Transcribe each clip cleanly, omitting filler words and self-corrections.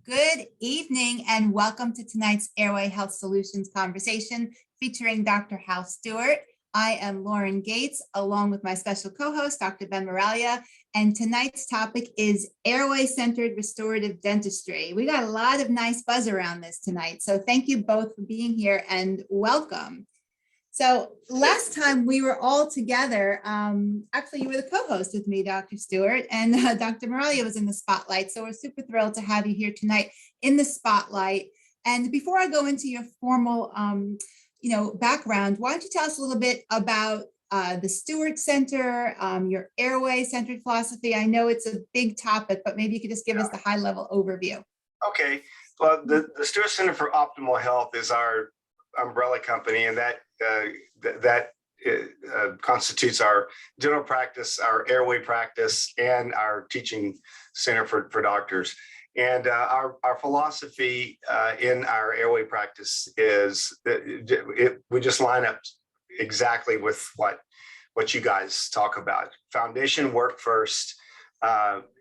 Good evening and welcome to tonight's Airway Health Solutions conversation featuring Dr. Hal Stewart. I am Lauren Gates, along with my special co-host, Dr. Ben Moralia, and tonight's topic is airway-centered restorative dentistry. We got a lot of nice buzz around this tonight, so thank you both for being here and welcome. So last time we were all together, actually you were the co-host with me, Dr. Stewart, and Dr. Moralia was in the spotlight. So we're super thrilled to have you here tonight in the spotlight. And before I go into your formal, background, why don't you tell us a little bit about the Stewart Center, your airway-centered philosophy? I know it's a big topic, but maybe you could just give us the high-level overview. Okay. Well, the Stewart Center for Optimal Health is our umbrella company, and that constitutes our dental practice, our airway practice, and our teaching center for doctors. And our philosophy in our airway practice is that we just line up exactly with what you guys talk about. Foundation work first.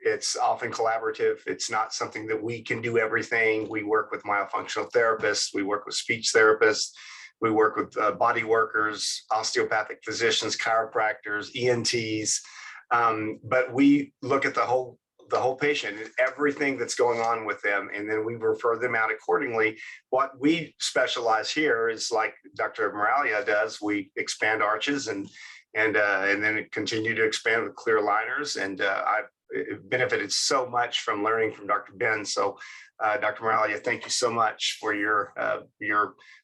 It's often collaborative. It's not something that we can do everything. We work with myofunctional therapists. We work with speech therapists. We work with body workers, osteopathic physicians, chiropractors, ENTs. But we look at the whole patient and everything that's going on with them, and then we refer them out accordingly. What we specialize here is, like Dr. Moralia does, we expand arches and then continue to expand with clear aligners. And I've benefited so much from learning from Dr. Ben. So Dr. Moralia, thank you so much for your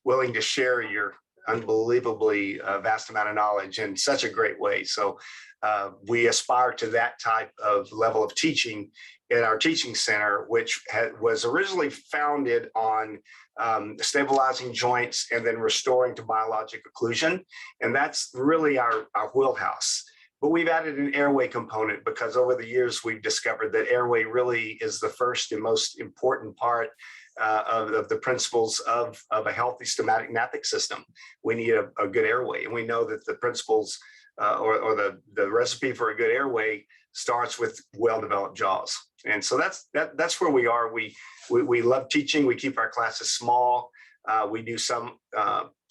willing to share your unbelievably vast amount of knowledge in such a great way. So we aspire to that type of level of teaching in our teaching center, which was originally founded on stabilizing joints and then restoring to biologic occlusion. And that's really our wheelhouse. But we've added an airway component because over the years, we've discovered that airway really is the first and most important part of the principles of a healthy stomatic gnathic system. We need a good airway. And we know that the principles or the recipe for a good airway starts with well-developed jaws. And so that's where we are. We love teaching. We keep our classes small. We do some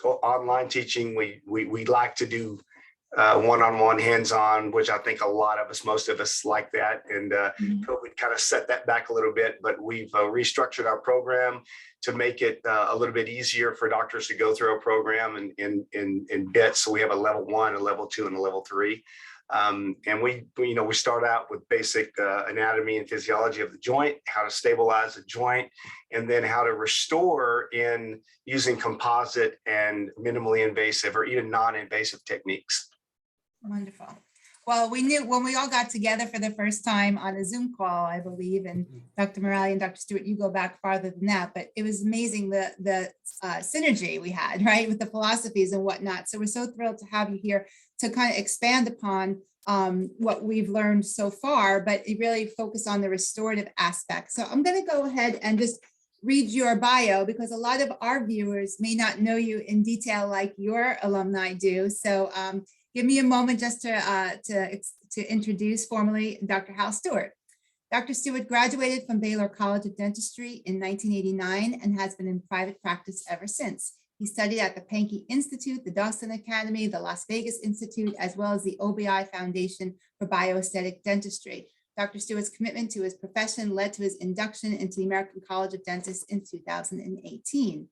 online teaching. We like to do one-on-one, hands-on, which I think most of us like that. And COVID kind of set that back a little bit, but we've restructured our program to make it a little bit easier for doctors to go through our program in bits. So we have a level 1, a level 2, and a level 3. And we start out with basic anatomy and physiology of the joint, how to stabilize the joint, and then how to restore in using composite and minimally invasive or even non-invasive techniques. Wonderful. Well, we knew when we all got together for the first time on a Zoom call, I believe, and Dr. Moralia and Dr. Stewart, you go back farther than that, but it was amazing the synergy we had, right, with the philosophies and whatnot. So we're so thrilled to have you here to kind of expand upon what we've learned so far, but really focus on the restorative aspect. So I'm going to go ahead and just read your bio because a lot of our viewers may not know you in detail like your alumni do. So give me a moment just to introduce formally Dr. Hal Stewart. Dr. Stewart graduated from Baylor College of Dentistry in 1989 and has been in private practice ever since. He studied at the Pankey Institute, the Dawson Academy, the Las Vegas Institute, as well as the OBI Foundation for Bioaesthetic Dentistry. Dr. Stewart's commitment to his profession led to his induction into the American College of Dentists in 2018.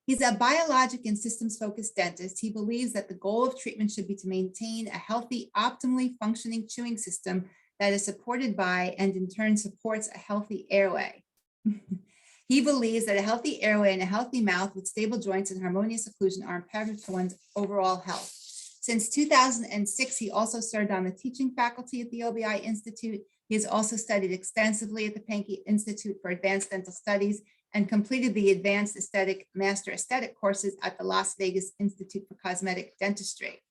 He's a biologic and systems-focused dentist. He believes that the goal of treatment should be to maintain a healthy, optimally functioning chewing system that is supported by and in turn supports a healthy airway. He believes that a healthy airway and a healthy mouth with stable joints and harmonious occlusion are imperative for one's overall health. Since 2006, he also served on the teaching faculty at the OBI Institute. He has also studied extensively at the Pankey Institute for Advanced Dental Studies and completed the Advanced Aesthetic Master Aesthetic courses at the Las Vegas Institute for Cosmetic Dentistry.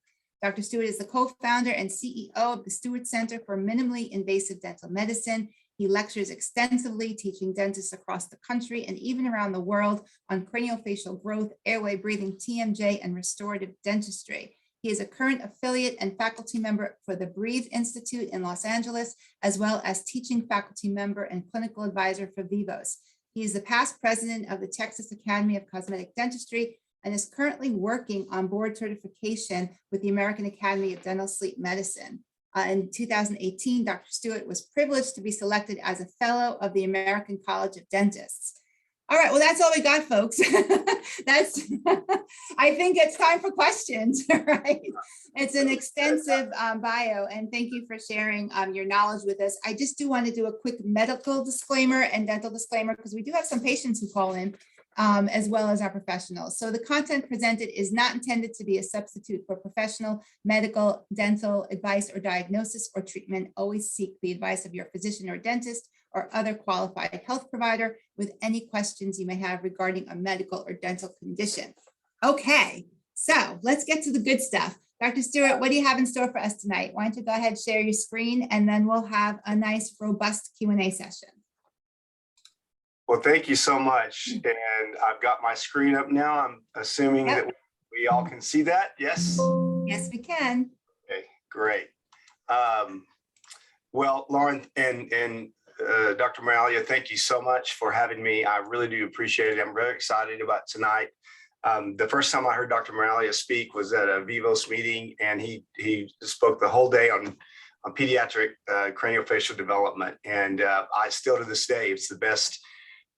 Dr. Stewart is the co-founder and CEO of the Stewart Center for Minimally Invasive Dental Medicine. He lectures extensively, teaching dentists across the country and even around the world on craniofacial growth, airway breathing, TMJ, and restorative dentistry. He is a current affiliate and faculty member for the Breathe Institute in Los Angeles, as well as teaching faculty member and clinical advisor for Vivos. He is the past president of the Texas Academy of Cosmetic Dentistry and is currently working on board certification with the American Academy of Dental Sleep Medicine. In 2018, Dr. Stewart was privileged to be selected as a fellow of the American College of Dentists. All right, well, that's all we got, folks. That's, I think it's time for questions, right? It's an extensive bio, and thank you for sharing your knowledge with us. I just do want to do a quick medical disclaimer and dental disclaimer, because we do have some patients who call in, as well as our professionals. So the content presented is not intended to be a substitute for professional, medical, dental advice or diagnosis or treatment. Always seek the advice of your physician or dentist or other qualified health provider with any questions you may have regarding a medical or dental condition. Okay, so let's get to the good stuff. Dr. Stewart, what do you have in store for us tonight? Why don't you go ahead, share your screen, and then we'll have a nice, robust Q&A session. Well, thank you so much. And I've got my screen up now. I'm assuming that we all can see that. Yes? Yes, we can. Okay, great. Well, Lauren and Dr. Moralia, thank you so much for having me. I really do appreciate it. I'm very excited about tonight. The first time I heard Dr. Moralia speak was at a Vivos meeting, and he spoke the whole day on pediatric craniofacial development. And I still to this day, it's the best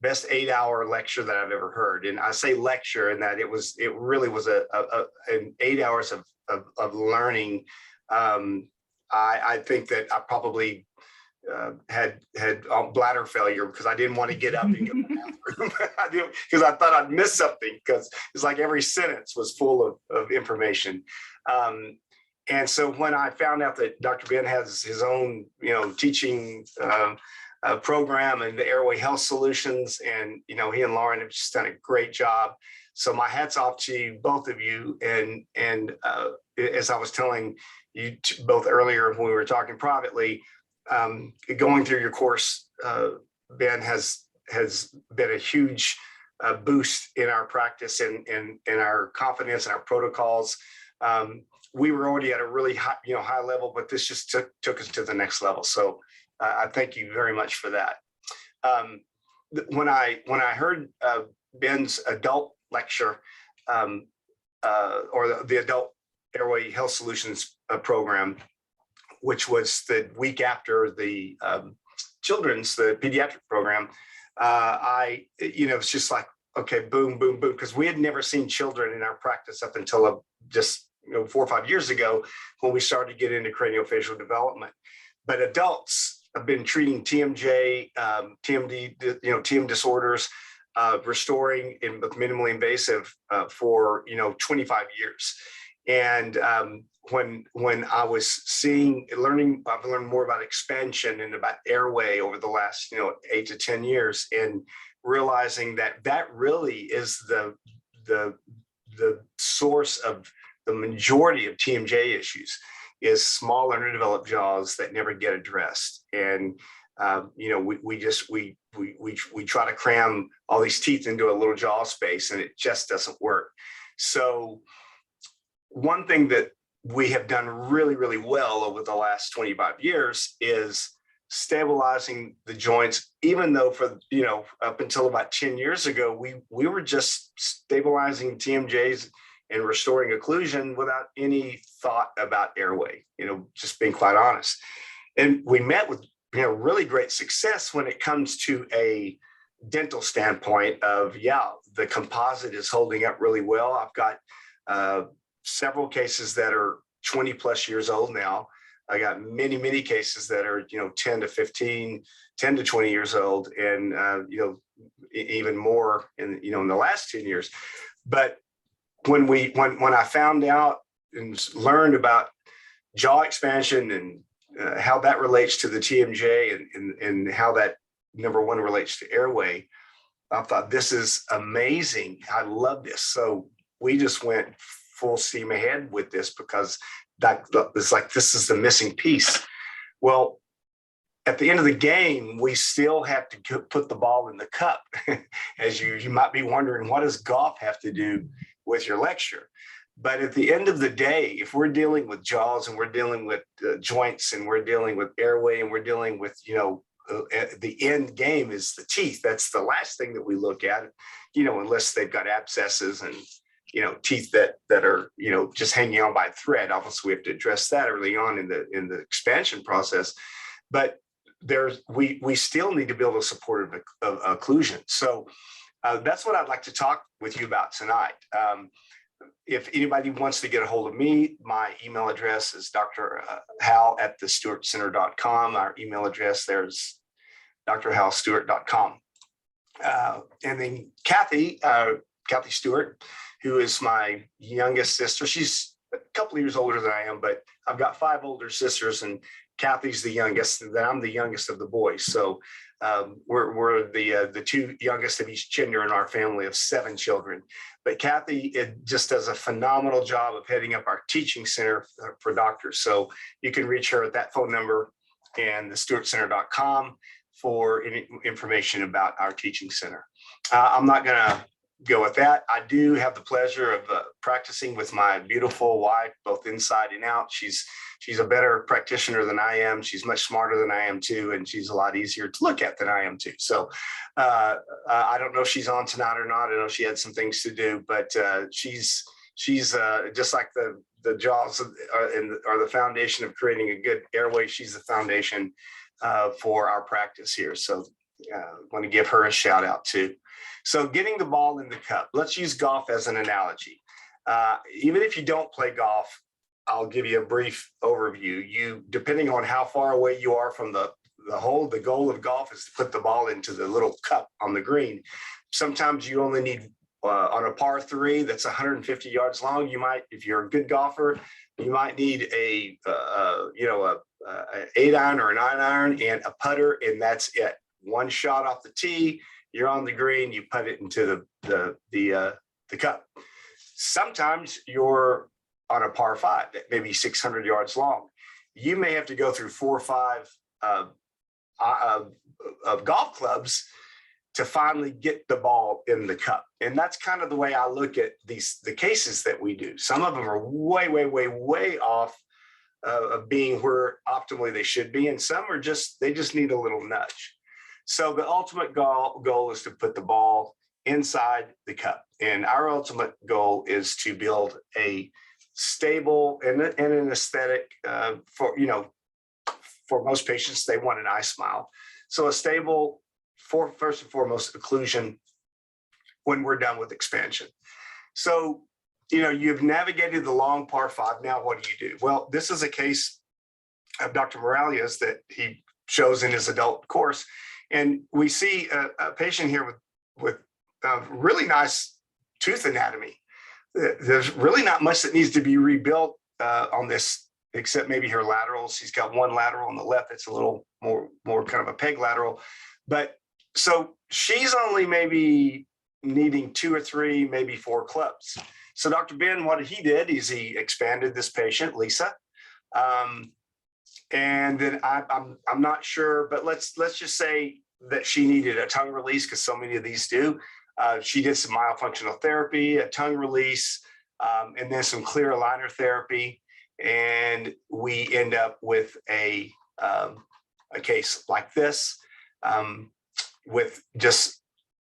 8-hour lecture that I've ever heard. And I say lecture in that it really was an 8 hours of learning. I think that I probably had bladder failure because I didn't want to get up and go to the bathroom because I thought I'd miss something, because it's like every sentence was full of information. And so when I found out that Dr. Ben has his own, teaching program and the Airway Health Solutions, and he and Lauren have just done a great job. So my hat's off to both of you. And as I was telling you both earlier when we were talking privately, going through your course, Ben, has been a huge boost in our practice and our confidence and our protocols. We were already at a really high level, but this just took us to the next level. So I thank you very much for that. When I heard Ben's adult lecture, or the adult Airway Health Solutions program, which was the week after the children's, the pediatric program, it's just like, okay, boom, boom, boom, because we had never seen children in our practice up until just 4 or 5 years ago when we started to get into craniofacial development. But adults have been treating TMJ, TMD, TM disorders, restoring with minimally invasive for 25 years. And when I was I've learned more about expansion and about airway over the last 8 to 10 years, and realizing that really is the source of the majority of TMJ issues, is small underdeveloped jaws that never get addressed. And we try to cram all these teeth into a little jaw space, and it just doesn't work. So one thing that we have done really, really well over the last 25 years is stabilizing the joints, even though up until about 10 years ago, we were just stabilizing TMJs and restoring occlusion without any thought about airway, just being quite honest. And we met with really great success when it comes to a dental standpoint of, the composite is holding up really well. I've got several cases that are 20 plus years old now. I got many, many cases that are, 10 to 20 years old, and, even more in the last 10 years. But when I found out and learned about jaw expansion and how that relates to the TMJ and how that, number one, relates to airway, I thought, this is amazing. I love this. So we just went full steam ahead with this, because it's like, this is the missing piece. Well, at the end of the game, we still have to put the ball in the cup. As you might be wondering, what does golf have to do with your lecture? But at the end of the day, if we're dealing with jaws, and we're dealing with joints, and we're dealing with airway, and we're dealing with the end game is the teeth. That's the last thing that we look at, unless they've got abscesses and, teeth that are, just hanging on by a thread. Obviously, we have to address that early on in the expansion process. But we still need to build a supportive occlusion. So that's what I'd like to talk with you about tonight. If anybody wants to get a hold of me, my email address is Dr. Hal at thestuartcenter.com. Our email address there's drhalstewart.com. And then Kathy Stewart, who is my youngest sister. She's a couple of years older than I am, but I've got 5 older sisters, and Kathy's the youngest, and I'm the youngest of the boys. So we're the 2 youngest of each gender in our family of 7 children. But Kathy just does a phenomenal job of heading up our teaching center for doctors. So you can reach her at that phone number and thestuartcenter.com for any information about our teaching center. I'm not going to go with that. I do have the pleasure of practicing with my beautiful wife, both inside and out. She's a better practitioner than I am. She's much smarter than I am too, and she's a lot easier to look at than I am too. So I don't know if she's on tonight or not. I know she had some things to do, but she's just like the jaws are the foundation of creating a good airway. She's the foundation for our practice here. So I want to give her a shout out too. So getting the ball in the cup, let's use golf as an analogy. Even if you don't play golf, I'll give you a brief overview. Depending on how far away you are from the hole, the goal of golf is to put the ball into the little cup on the green. Sometimes you only need, on a par 3 that's 150 yards long, you might, if you're a good golfer, you might need a 8-iron or a 9-iron and a putter, and that's it. One shot off the tee, you're on the green, you put it into the cup. Sometimes you're on a par 5 that may be 600 yards long. You may have to go through 4 or 5 of golf clubs to finally get the ball in the cup. And that's kind of the way I look at the cases that we do. Some of them are way, way, way, way off of being where optimally they should be. And some are they just need a little nudge. So the ultimate goal is to put the ball inside the cup. And our ultimate goal is to build a stable and an aesthetic for most patients, they want an eye smile. So a stable, first and foremost, occlusion when we're done with expansion. So, you've navigated the long par 5. Now, what do? Well, this is a case of Dr. Moralia's that he shows in his adult course. And we see a patient here with really nice tooth anatomy. There's really not much that needs to be rebuilt on this, except maybe her laterals. She's got one lateral on the left that's a little more kind of a peg lateral. But so she's only maybe needing 2 or 3, maybe 4 clubs. So Dr. Ben, what he did is he expanded this patient, Lisa. And then I'm not sure, but let's just say that she needed a tongue release, because so many of these do. She did some myofunctional therapy, a tongue release, and then some clear aligner therapy. And we end up with a case like this with just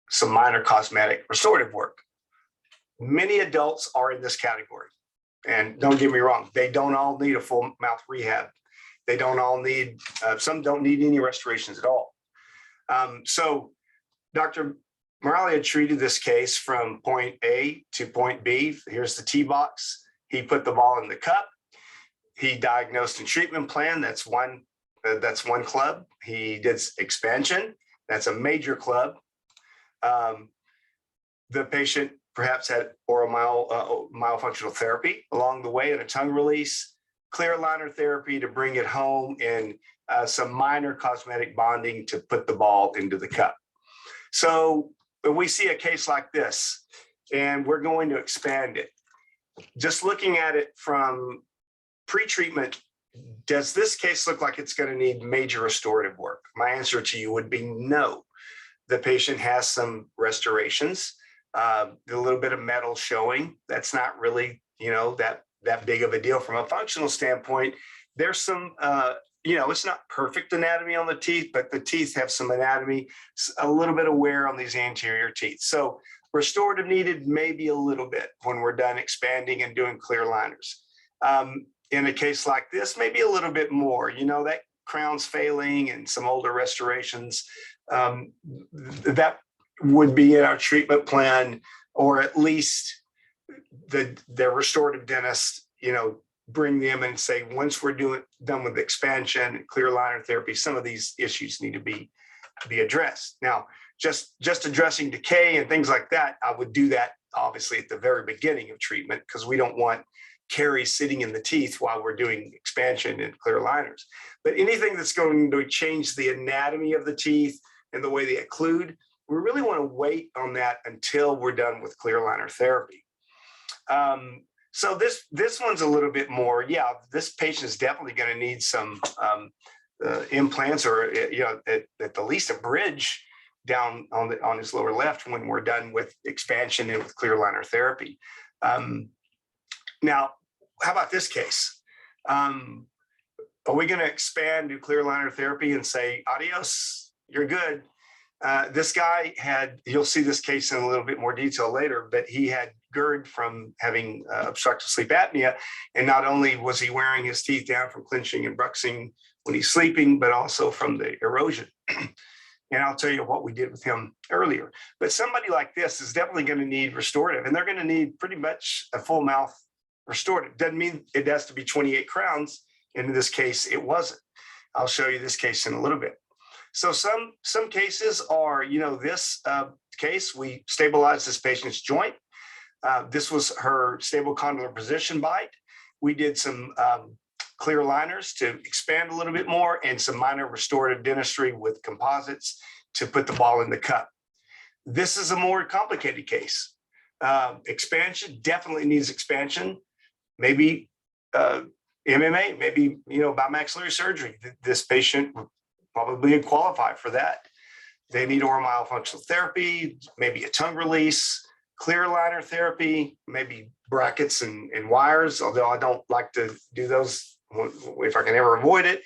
some minor cosmetic restorative work. Many adults are in this category. And don't get me wrong, they don't all need a full mouth rehab. They don't all need, some don't need any restorations at all. So Dr. Moralia treated this case from point A to point B. Here's the tee box. He put the ball in the cup. He diagnosed and treatment plan. That's one club. He did expansion. That's a major club. The patient perhaps had oral myofunctional therapy along the way and a tongue release, clear aligner therapy to bring it home, and some minor cosmetic bonding to put the ball into the cup. So when we see a case like this, and we're going to expand it, just looking at it from pre-treatment, does this case look like it's going to need major restorative work? My answer to you would be no. The patient has some restorations, a little bit of metal showing. That's not really, that big of a deal from a functional standpoint. There's some, it's not perfect anatomy on the teeth, but the teeth have some anatomy, a little bit of wear on these anterior teeth. So restorative needed maybe a little bit when we're done expanding and doing clear liners. In a case like this, maybe a little bit more, that crown's failing and some older restorations, that would be in our treatment plan, or at least the restorative dentist, bring them and say, once we're done with expansion and clear liner therapy, some of these issues need to be addressed. Now, just addressing decay and things like that, I would do that obviously at the very beginning of treatment, because we don't want caries sitting in the teeth while we're doing expansion and clear liners. But anything that's going to change the anatomy of the teeth and the way they occlude, we really want to wait on that until we're done with clear liner therapy. So this one's a little bit more, this patient is definitely going to need some implants, or at the least a bridge down on his lower left when we're done with expansion and with clear liner therapy. Now, how about this case? Are we going to expand, do clear liner therapy and say, adios, you're good? This guy you'll see this case in a little bit more detail later, but he had GERD from having obstructive sleep apnea. And not only was he wearing his teeth down from clenching and bruxing when he's sleeping, but also from the erosion. And I'll tell you what we did with him earlier. But somebody like this is definitely going to need restorative, and they're going to need pretty much a full mouth restorative. Doesn't mean it has to be 28 crowns. In this case, it wasn't. I'll show you this case in a little bit. So some cases are, this case, we stabilized this patient's joint. This was her stable condylar position bite. We did some clear liners to expand a little bit more, and some minor restorative dentistry with composites to put the ball in the cup. This is a more complicated case. Expansion definitely needs expansion. Maybe MMA, maybe, biomaxillary surgery. This patient would probably qualify for that. They need oral myofunctional therapy, maybe a tongue release, clear liner therapy, maybe brackets and wires, although I don't like to do those if I can ever avoid it,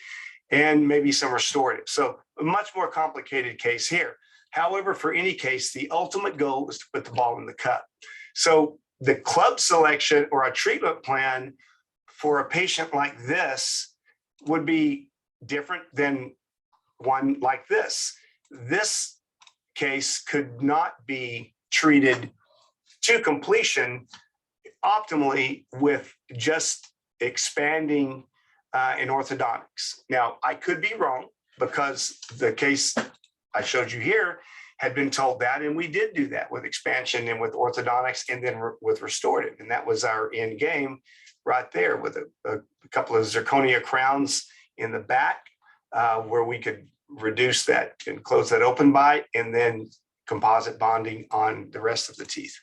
and maybe some restorative. So a much more complicated case here. However, for any case, the ultimate goal is to put the ball in the cup. So the club selection or a treatment plan for a patient like this would be different than one like this. This case could not be treated to completion optimally with just expanding in orthodontics. Now, I could be wrong, because the case I showed you here had been told that, and we did do that with expansion and with orthodontics, and then with restorative. And that was our end game right there, with a couple of zirconia crowns in the back where we could reduce that and close that open bite, and then composite bonding on the rest of the teeth.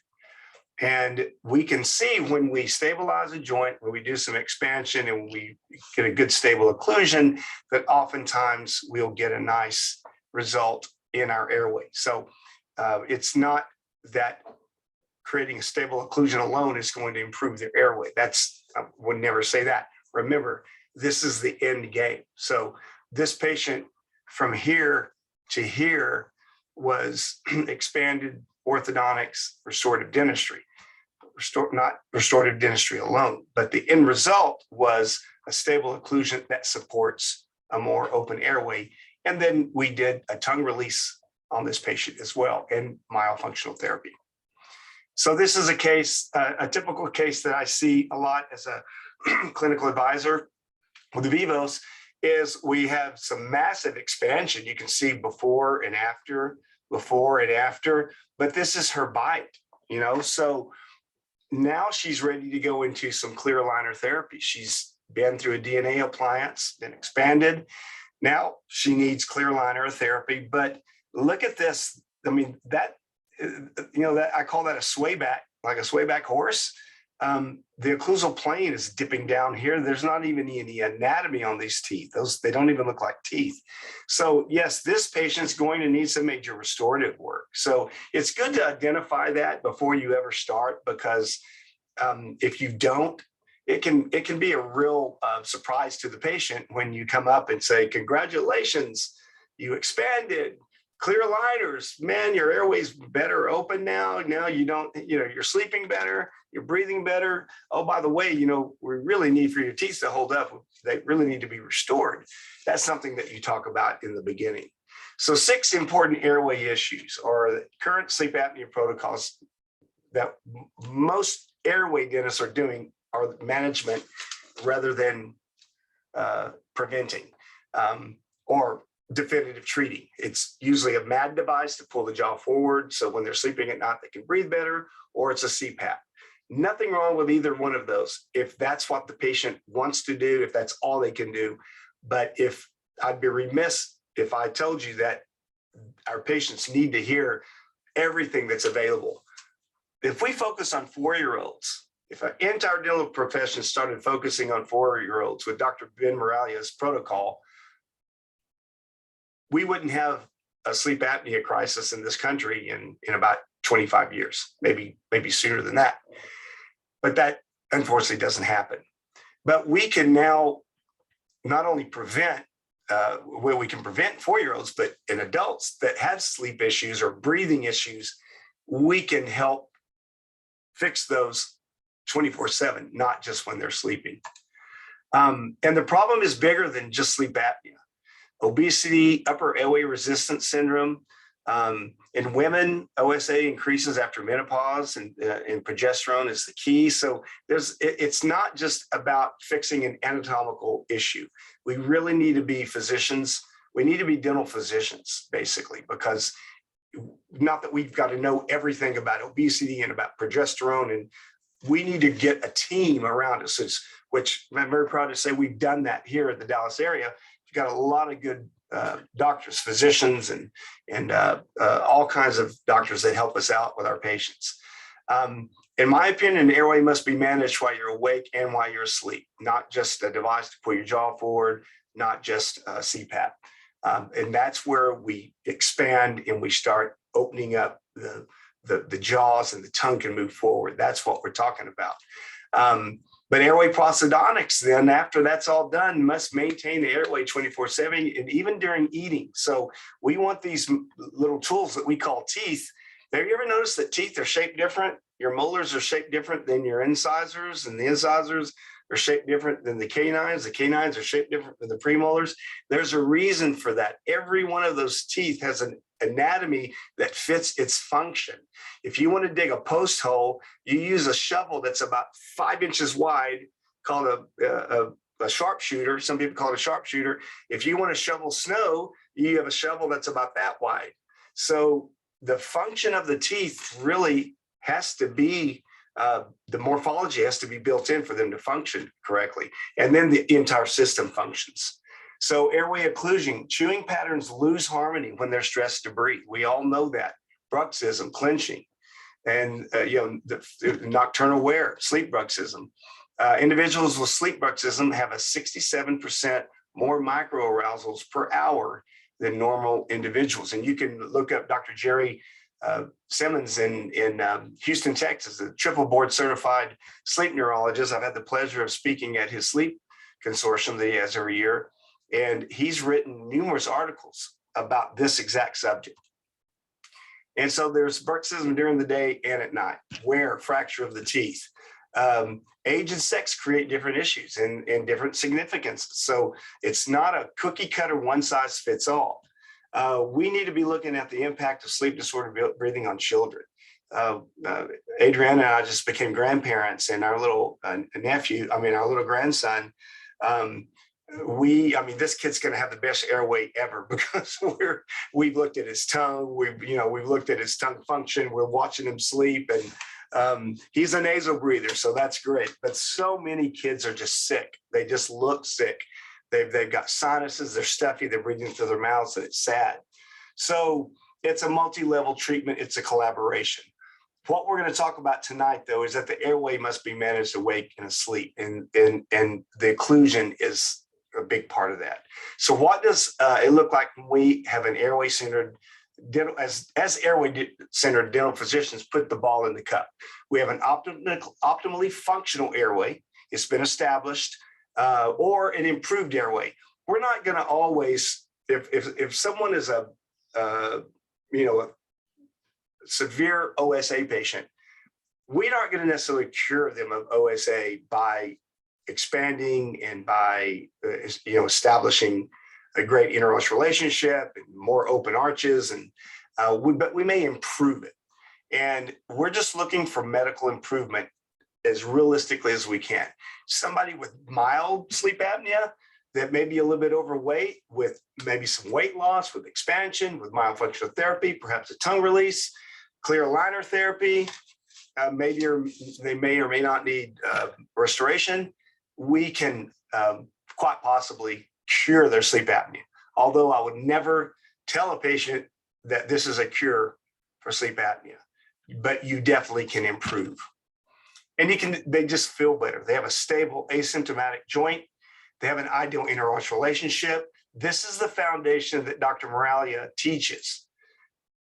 And we can see when we stabilize a joint, when we do some expansion and we get a good stable occlusion, that oftentimes we'll get a nice result in our airway. So it's not that creating a stable occlusion alone is going to improve their airway. I would never say that. Remember, this is the end game. So this patient from here to here was expanded orthodontics, restorative dentistry. Not restorative dentistry alone, but the end result was a stable occlusion that supports a more open airway. And then we did a tongue release on this patient as well, and myofunctional therapy. So this is a case, a typical case that I see a lot as a clinical advisor with the Vivos, is we have some massive expansion. You can see before and after, but this is her bite, so now she's ready to go into some clear liner therapy. She's been through a DNA appliance, been expanded. Now she needs clear liner therapy, but look at this. I mean, that I call that a swayback, like a swayback horse. The occlusal plane is dipping down here. There's not even any anatomy on these teeth. They don't even look like teeth. So yes, this patient's going to need some major restorative work. So it's good to identify that before you ever start, because if you don't, it can be a real surprise to the patient when you come up and say, congratulations, you expanded, clear aligners, man, your airway's better open now. Now you don't, you're sleeping better, you're breathing better. Oh, by the way, we really need for your teeth to hold up. They really need to be restored. That's something that you talk about in the beginning. So 6 important airway issues are the current sleep apnea protocols that most airway dentists are doing are management rather than preventing or definitive treating. It's usually a MAD device to pull the jaw forward, so when they're sleeping at night, they can breathe better, or it's a CPAP. Nothing wrong with either one of those if that's what the patient wants to do, if that's all they can do. But if I'd be remiss if I told you that our patients need to hear everything that's available. If we focus on 4-year-olds, if an entire dental profession started focusing on 4-year-olds with Dr. Ben Moralia's protocol, we wouldn't have a sleep apnea crisis in this country in about 25 years, maybe sooner than that. But that unfortunately doesn't happen. But we can now not only prevent, we can prevent 4-year-olds, but in adults that have sleep issues or breathing issues, we can help fix those 24/7, not just when they're sleeping. And the problem is bigger than just sleep apnea. Obesity, upper airway resistance syndrome. In women, OSA increases after menopause, and progesterone is the key. So it's not just about fixing an anatomical issue. We really need to be physicians. We need to be dental physicians, basically, because not that we've got to know everything about obesity and about progesterone, and we need to get a team around us, which I'm very proud to say we've done that here in the Dallas area. We've got a lot of good doctors, physicians, and all kinds of doctors that help us out with our patients. In my opinion, an airway must be managed while you're awake and while you're asleep, not just a device to pull your jaw forward, not just CPAP. And that's where we expand and we start opening up the jaws, and the tongue can move forward. That's what we're talking about. But airway prosthodontics, then after that's all done, must maintain the airway 24/7 and even during eating. So we want these little tools that we call teeth. Have you ever noticed that teeth are shaped different? Your molars are shaped different than your incisors, and the incisors are shaped different than the canines. The canines are shaped different than the premolars. There's a reason for that. Every one of those teeth has an anatomy that fits its function. If you want to dig a post hole, you use a shovel that's about 5 inches wide, called a sharpshooter. Some people call it a sharpshooter. If you want to shovel snow, you have a shovel that's about that wide. So the function of the teeth really has to be, the morphology has to be built in for them to function correctly. And then the entire system functions. So airway occlusion, chewing patterns lose harmony when they're stressed to breathe. We all know that. Bruxism, clenching, and the nocturnal wear, sleep bruxism. Individuals with sleep bruxism have a 67% more microarousals per hour than normal individuals. And you can look up Dr. Jerry Simmons in Houston, Texas, a triple board certified sleep neurologist. I've had the pleasure of speaking at his sleep consortium that he has every year. And he's written numerous articles about this exact subject. And so there's bruxism during the day and at night, wear, fracture of the teeth. Age and sex create different issues and different significances. So it's not a cookie cutter, one size fits all. We need to be looking at the impact of sleep disorder breathing on children. Adriana and I just became grandparents, and our little our little grandson, this kid's going to have the best airway ever because we've looked at his tongue. We've looked at his tongue function. We're watching him sleep, and he's a nasal breather, so that's great. But so many kids are just sick. They just look sick. They've got sinuses. They're stuffy. They're breathing through their mouths, and it's sad. So it's a multi-level treatment. It's a collaboration. What we're going to talk about tonight, though, is that the airway must be managed awake and asleep, and the occlusion is a big part of that. So what does it look like when we have an airway-centered dental, as airway-centered dental physicians put the ball in the cup? We have an optimally functional airway. it's been established, or an improved airway. We're not going to always, if someone is a severe OSA patient, we aren't going to necessarily cure them of OSA by expanding and by establishing a great interosseous relationship and more open arches, and but we may improve it. And we're just looking for medical improvement as realistically as we can. Somebody with mild sleep apnea that may be a little bit overweight, with maybe some weight loss, with expansion, with myofunctional therapy, perhaps a tongue release, clear aligner therapy, maybe they may or may not need restoration. We can quite possibly cure their sleep apnea. Although I would never tell a patient that this is a cure for sleep apnea, but you definitely can improve. And they just feel better. They have a stable asymptomatic joint. They have an ideal interosseous relationship. This is the foundation that Dr. Moralia teaches.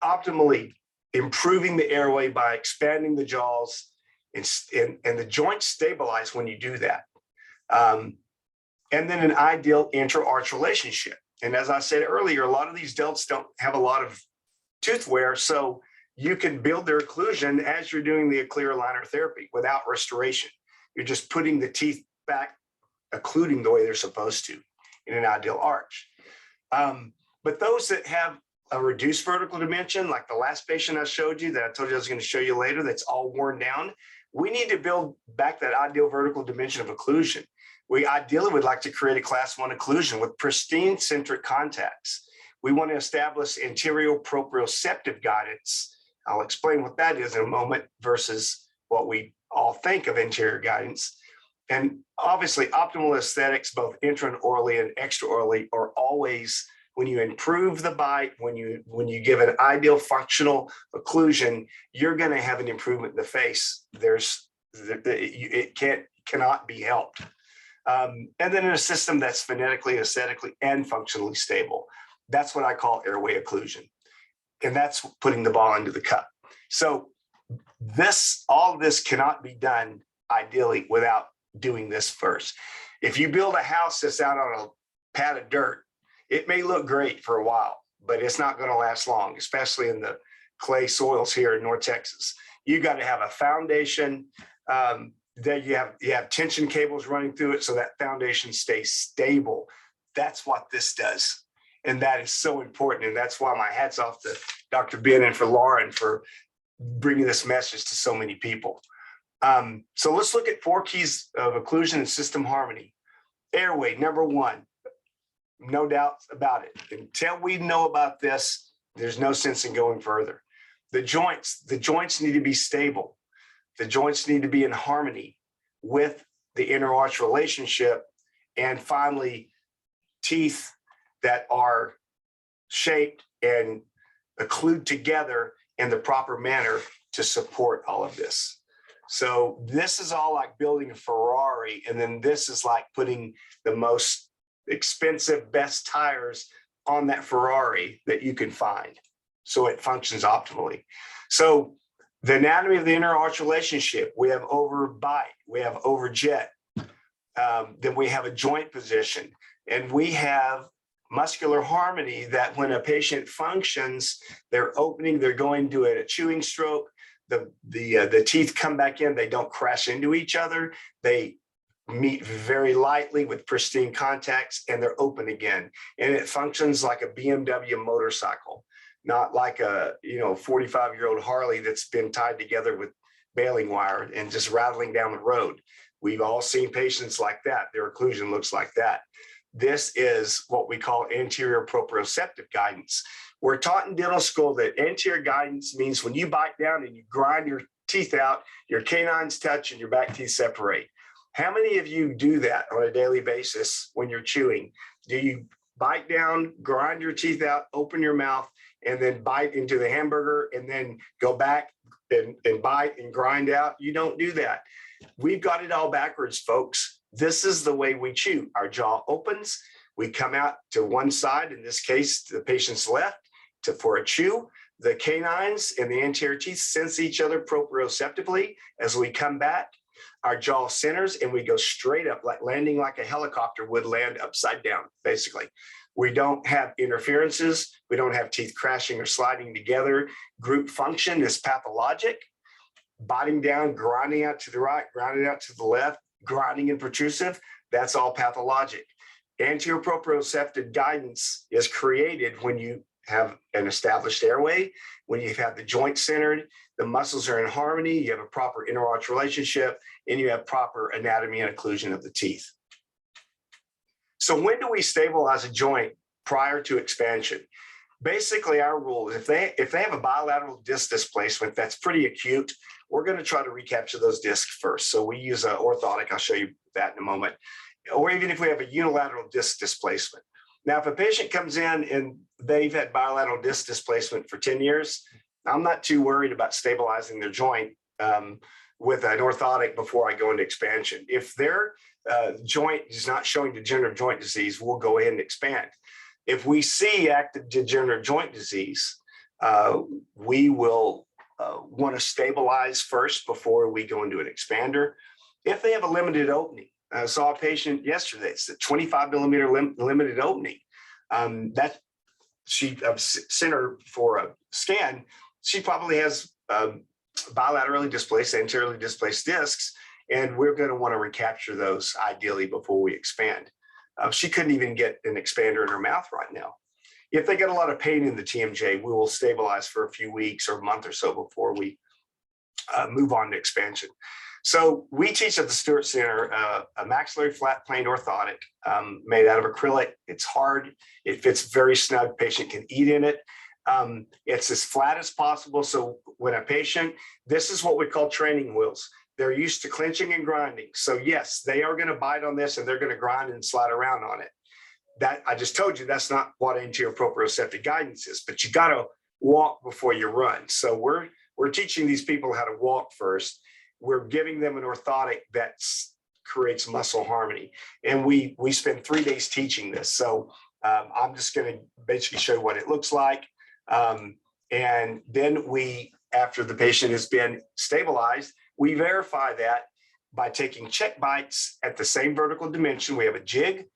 Optimally improving the airway by expanding the jaws, and the joints stabilize when you do that. And then an ideal intra-arch relationship. And as I said earlier, a lot of these delts don't have a lot of tooth wear, so you can build their occlusion as you're doing the clear aligner therapy without restoration. You're just putting the teeth back, occluding the way they're supposed to in an ideal arch. But those that have a reduced vertical dimension, like the last patient I showed you that I told you I was going to show you later, that's all worn down, we need to build back that ideal vertical dimension of occlusion. We ideally would like to create a class 1 occlusion with pristine centric contacts. We want to establish anterior proprioceptive guidance. I'll explain what that is in a moment versus what we all think of anterior guidance. And obviously optimal aesthetics, both intraorally and extraorally, are always, when you improve the bite, when you give an ideal functional occlusion, you're going to have an improvement in the face. It cannot be helped. And then in a system that's phonetically, aesthetically, and functionally stable. That's what I call airway occlusion. And that's putting the ball into the cup. So all of this cannot be done ideally without doing this first. If you build a house that's out on a pad of dirt, it may look great for a while, but it's not going to last long, especially in the clay soils here in North Texas. You got to have a foundation that you have tension cables running through it so that foundation stays stable. That's what this does. And that is so important. And that's why my hat's off to Dr. Ben and for Lauren for bringing this message to so many people. So let's look at 4 keys of occlusion and system harmony. Airway, number 1, no doubt about it. Until we know about this, there's no sense in going further. The joints need to be stable. The joints need to be in harmony with the interarch relationship. And finally, teeth that are shaped and occlude together in the proper manner to support all of this. So this is all like building a Ferrari, and then this is like putting the most expensive, best tires on that Ferrari that you can find so it functions optimally. So the anatomy of the interarch relationship, we have overbite, we have overjet, then we have a joint position, and we have muscular harmony that when a patient functions, they're opening, they're going to a chewing stroke, the teeth come back in, they don't crash into each other, they meet very lightly with pristine contacts, and they're open again. And it functions like a BMW motorcycle, not like a 45-year-old Harley that's been tied together with baling wire and just rattling down the road. We've all seen patients like that. Their occlusion looks like that. This is what we call anterior proprioceptive guidance. We're taught in dental school that anterior guidance means when you bite down and you grind your teeth out, your canines touch and your back teeth separate. How many of you do that on a daily basis when you're chewing? Do you bite down, grind your teeth out, open your mouth, and then bite into the hamburger and then go back and bite and grind out? You don't do that. We've got it all backwards, folks. This is the way we chew. Our jaw opens, we come out to one side, in this case, the patient's left, for a chew. The canines and the anterior teeth sense each other proprioceptively as we come back. our jaw centers and we go straight up, like landing like a helicopter would land upside down, basically. We don't have interferences. We don't have teeth crashing or sliding together. Group function is pathologic. Biting down, grinding out to the right, grinding out to the left, grinding and protrusive, that's all pathologic. Anterior proprioceptive guidance is created when you have an established airway, when you have the joint centered, the muscles are in harmony, you have a proper interarch relationship, and you have proper anatomy and occlusion of the teeth. So when do we stabilize a joint prior to expansion? Basically, our rule is if they have a bilateral disc displacement that's pretty acute, we're going to try to recapture those discs first. So we use an orthotic. I'll show you that in a moment. Or even if we have a unilateral disc displacement. Now, if a patient comes in and they've had bilateral disc displacement for 10 years, I'm not too worried about stabilizing their joint with an orthotic before I go into expansion. If their joint is not showing degenerative joint disease, we'll go ahead and expand. If we see active degenerative joint disease, we will want to stabilize first before we go into an expander. If they have a limited opening, I saw a patient yesterday, it's a 25 millimeter limited opening. That she sent her for a scan. She probably has bilaterally displaced, anteriorly displaced discs, and we're going to want to recapture those ideally before we expand. She couldn't even get an expander in her mouth right now. If they get a lot of pain in the TMJ, we will stabilize for a few weeks or a month or so before we move on to expansion. So we teach at the Stewart Center a maxillary flat plane orthotic made out of acrylic. It's hard. It fits very snug. Patient can eat in it. It's as flat as possible. So when a patient, this is what we call training wheels. They're used to clenching and grinding. So yes, they are going to bite on this and they're going to grind and slide around on it. That I just told you, that's not what anterior proprioceptive guidance is, but you got to walk before you run. So we're teaching these people how to walk first. We're giving them an orthotic that creates muscle harmony. And we spend 3 days teaching this. So I'm just going to basically show you what it looks like. And then after the patient has been stabilized, we verify that by taking check bites at the same vertical dimension. We have a jig.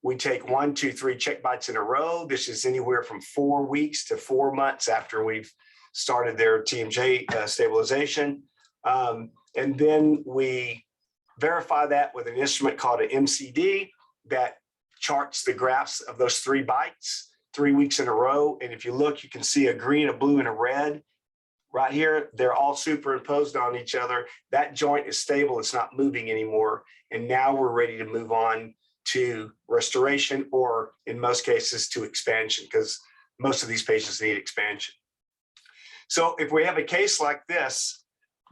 We take 1, 2, 3 check bites in a row. This is anywhere from 4 weeks to 4 months after we've started their TMJ stabilization. And then we verify that with an instrument called an MCD that charts the graphs of those 3 bites, 3 weeks in a row. And if you look, you can see a green, a blue, and a red. Right here, they're all superimposed on each other. That joint is stable, it's not moving anymore. And now we're ready to move on to restoration, or in most cases to expansion, because most of these patients need expansion. So if we have a case like this,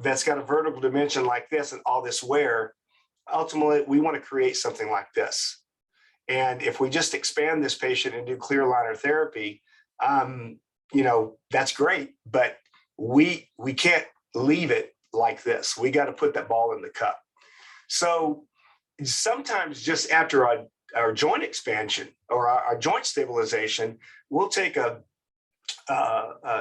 that's got a vertical dimension like this and all this wear, ultimately we want to create something like this. And if we just expand this patient and do clear aligner therapy, that's great, but we can't leave it like this. We got to put that ball in the cup. So sometimes just after our joint expansion or our joint stabilization, we'll take a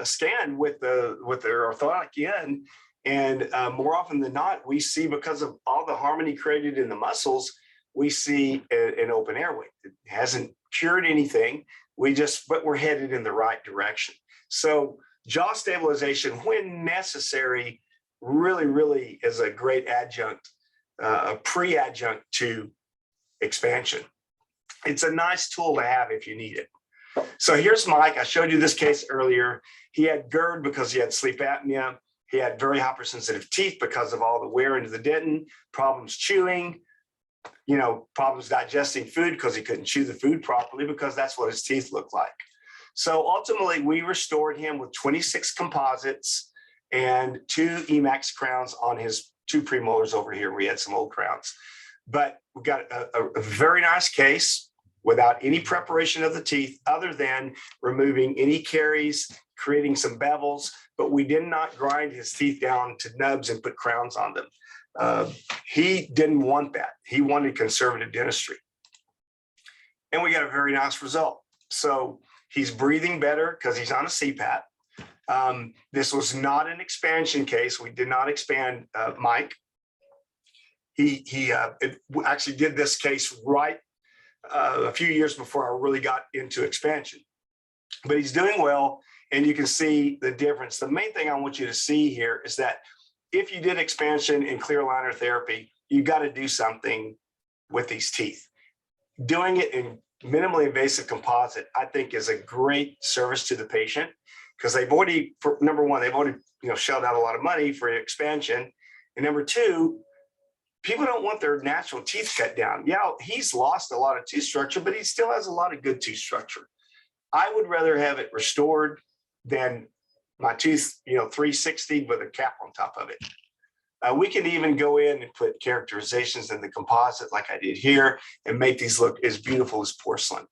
scan with their orthotic in, and more often than not, we see, because of all the harmony created in the muscles, we see an open airway. It hasn't cured anything. But we're headed in the right direction. So jaw stabilization, when necessary, really, really is a great adjunct, a pre-adjunct to expansion. It's a nice tool to have if you need it. So here's Mike. I showed you this case earlier. He had GERD because he had sleep apnea. He had very hypersensitive teeth because of all the wear into the dentin, problems chewing, problems digesting food because he couldn't chew the food properly because that's what his teeth look like. So ultimately, we restored him with 26 composites and 2 Emax crowns on his 2 premolars over here. We had some old crowns. But we got a very nice case without any preparation of the teeth other than removing any caries, creating some bevels, but we did not grind his teeth down to nubs and put crowns on them. He didn't want that. He wanted conservative dentistry. And we got a very nice result. So he's breathing better because he's on a CPAP. This was not an expansion case. We did not expand Mike. actually did this case right a few years before I really got into expansion. But he's doing well, and you can see the difference. The main thing I want you to see here is that if you did expansion and clear aligner therapy, you got to do something with these teeth. Doing it in minimally invasive composite, I think, is a great service to the patient, because they've already, number one, they've already shelled out a lot of money for expansion, and number two, people don't want their natural teeth cut down. Yeah, he's lost a lot of tooth structure, but he still has a lot of good tooth structure. I would rather have it restored than my tooth, 360 with a cap on top of it. We can even go in and put characterizations in the composite like I did here and make these look as beautiful as porcelain.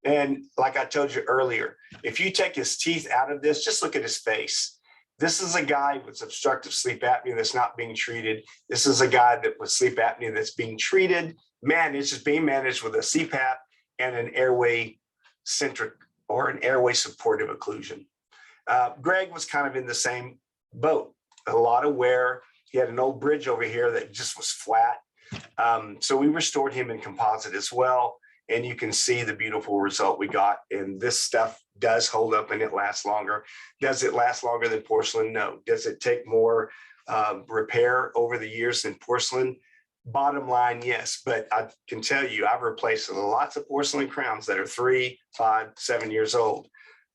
And like I told you earlier, if you take his teeth out of this, just look at his face. This is a guy with obstructive sleep apnea that's not being treated. This is a guy that with sleep apnea that's being treated, managed, is being managed with a CPAP and an airway centric or an airway supportive occlusion. Greg was kind of in the same boat, a lot of wear. He had an old bridge over here that just was flat. So we restored him in composite as well. And you can see the beautiful result we got. And this stuff does hold up and it lasts longer. Does it last longer than porcelain? No. Does it take more repair over the years than porcelain? Bottom line, yes. But I can tell you, I've replaced lots of porcelain crowns that are 3, 5, 7 years old.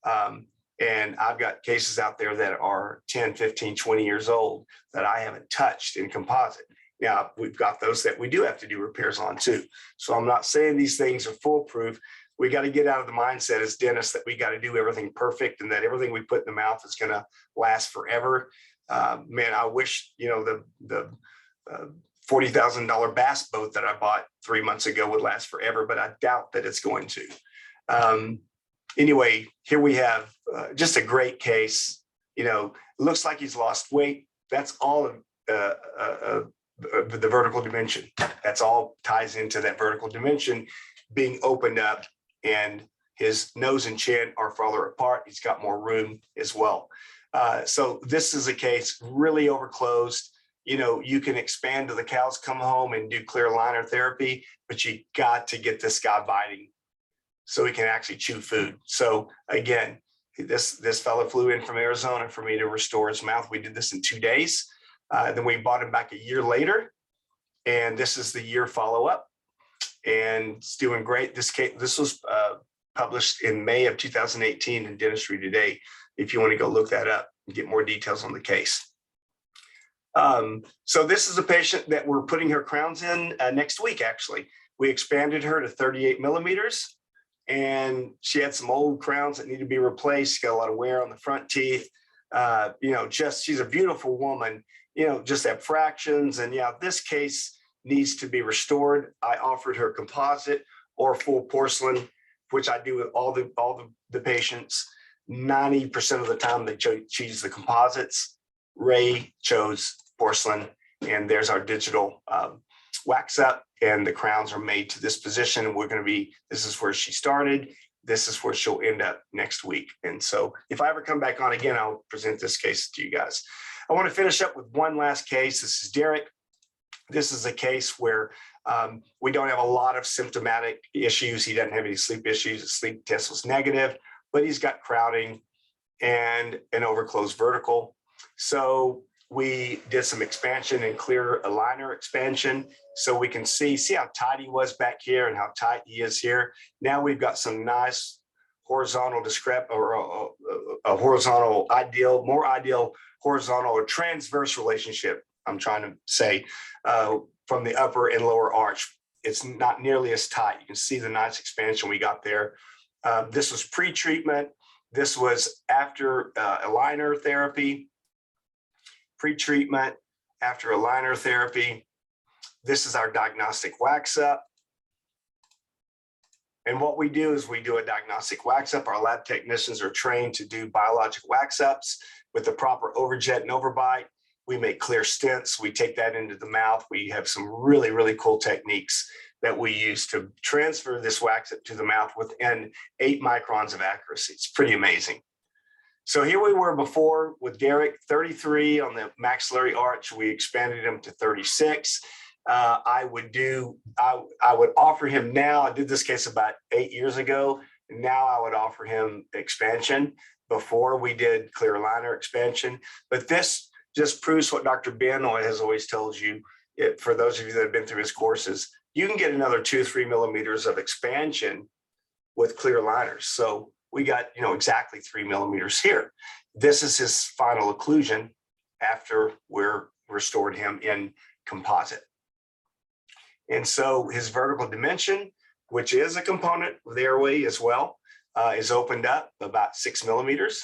And I've got cases out there that are 10, 15, 20 years old that I haven't touched in composite. Now, we've got those that we do have to do repairs on too. So I'm not saying these things are foolproof. We got to get out of the mindset as dentists that we got to do everything perfect and that everything we put in the mouth is going to last forever. Man, I wish, the $40,000 bass boat that I bought 3 months ago would last forever, but I doubt that it's going to. Anyway, here we have just a great case. Looks like he's lost weight. That's all of the vertical dimension. That's all ties into that vertical dimension being opened up, and his nose and chin are farther apart. He's got more room as well. So this is a case really overclosed. You can expand to the cows come home and do clear aligner therapy, but you got to get this guy biting so he can actually chew food. So again, this fellow flew in from Arizona for me to restore his mouth. We did this in 2 days. Then we bought him back a year later, and this is the year follow-up, and it's doing great. This was published in May of 2018 in Dentistry Today, if you want to go look that up and get more details on the case. So this is a patient that we're putting her crowns in next week, actually. We expanded her to 38 millimeters, and she had some old crowns that need to be replaced. She got a lot of wear on the front teeth. She's a beautiful woman, just have fractions. And yeah, this case needs to be restored. I offered her composite or full porcelain, which I do with all the patients. 90% of the time they choose the composites. Ray chose porcelain, and there's our digital wax up, and the crowns are made to this position. This is where she started. This is where she'll end up next week. And so if I ever come back on again, I'll present this case to you guys. I want to finish up with one last case. This is Derek. This is a case where we don't have a lot of symptomatic issues. He doesn't have any sleep issues. His sleep test was negative, but he's got crowding and an overclosed vertical. So we did some expansion and clear aligner expansion, so we can see how tight he was back here and how tight he is here. Now we've got some nice horizontal a horizontal more ideal horizontal or transverse relationship, I'm trying to say, from the upper and lower arch. It's not nearly as tight. You can see the nice expansion we got there. This was pre-treatment. This was after aligner therapy. Pre-treatment, after aligner therapy. This is our diagnostic wax up. And what we do is we do a diagnostic wax up. Our lab technicians are trained to do biologic wax ups with the proper overjet and overbite. We make clear stents. We take that into the mouth. We have some really, really cool techniques that we use to transfer this wax up to the mouth within 8 microns of accuracy. It's pretty amazing. So here we were before with Derek, 33 on the maxillary arch. We expanded him to 36. I would offer him now. I did this case about 8 years ago. And now I would offer him expansion. Before we did clear aligner expansion, but this just proves what Dr. Benoit has always told you. For those of you that have been through his courses, you can get another 2 or 3 millimeters of expansion with clear aligners. So we got, exactly 3 millimeters here. This is his final occlusion after we're restored him in composite. And so his vertical dimension, which is a component of the airway as well, is opened up about 6 millimeters.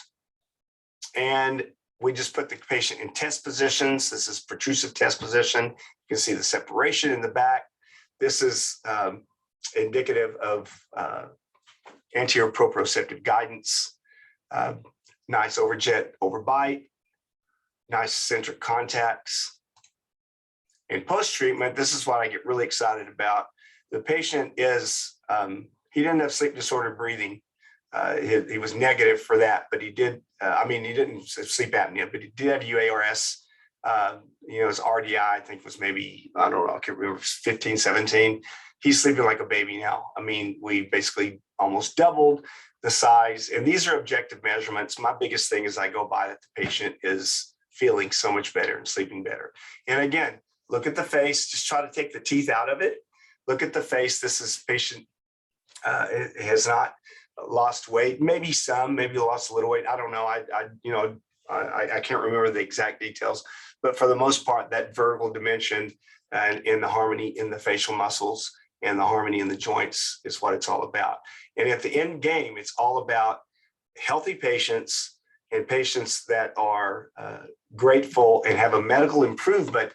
And we just put the patient in test positions. This is protrusive test position. You can see the separation in the back. This is indicative of anterior proprioceptive guidance, nice overjet overbite, nice centric contacts. In post-treatment, this is what I get really excited about. The patient is, he didn't have sleep disordered breathing. He was negative for that, but he did, he didn't have sleep apnea, but he did have UARS. His RDI, I think, was maybe, I don't know, I can't remember, 15, 17. He's sleeping like a baby now. We basically almost doubled the size. And these are objective measurements. My biggest thing is I go by that the patient is feeling so much better and sleeping better. And again, look at the face, just try to take the teeth out of it. Look at the face. This is patient has not lost weight, maybe lost a little weight. I don't know. I can't remember the exact details, but for the most part, that vertical dimension and in the harmony in the facial muscles and the harmony in the joints is what it's all about. And at the end game, it's all about healthy patients and patients that are grateful and have a medical improvement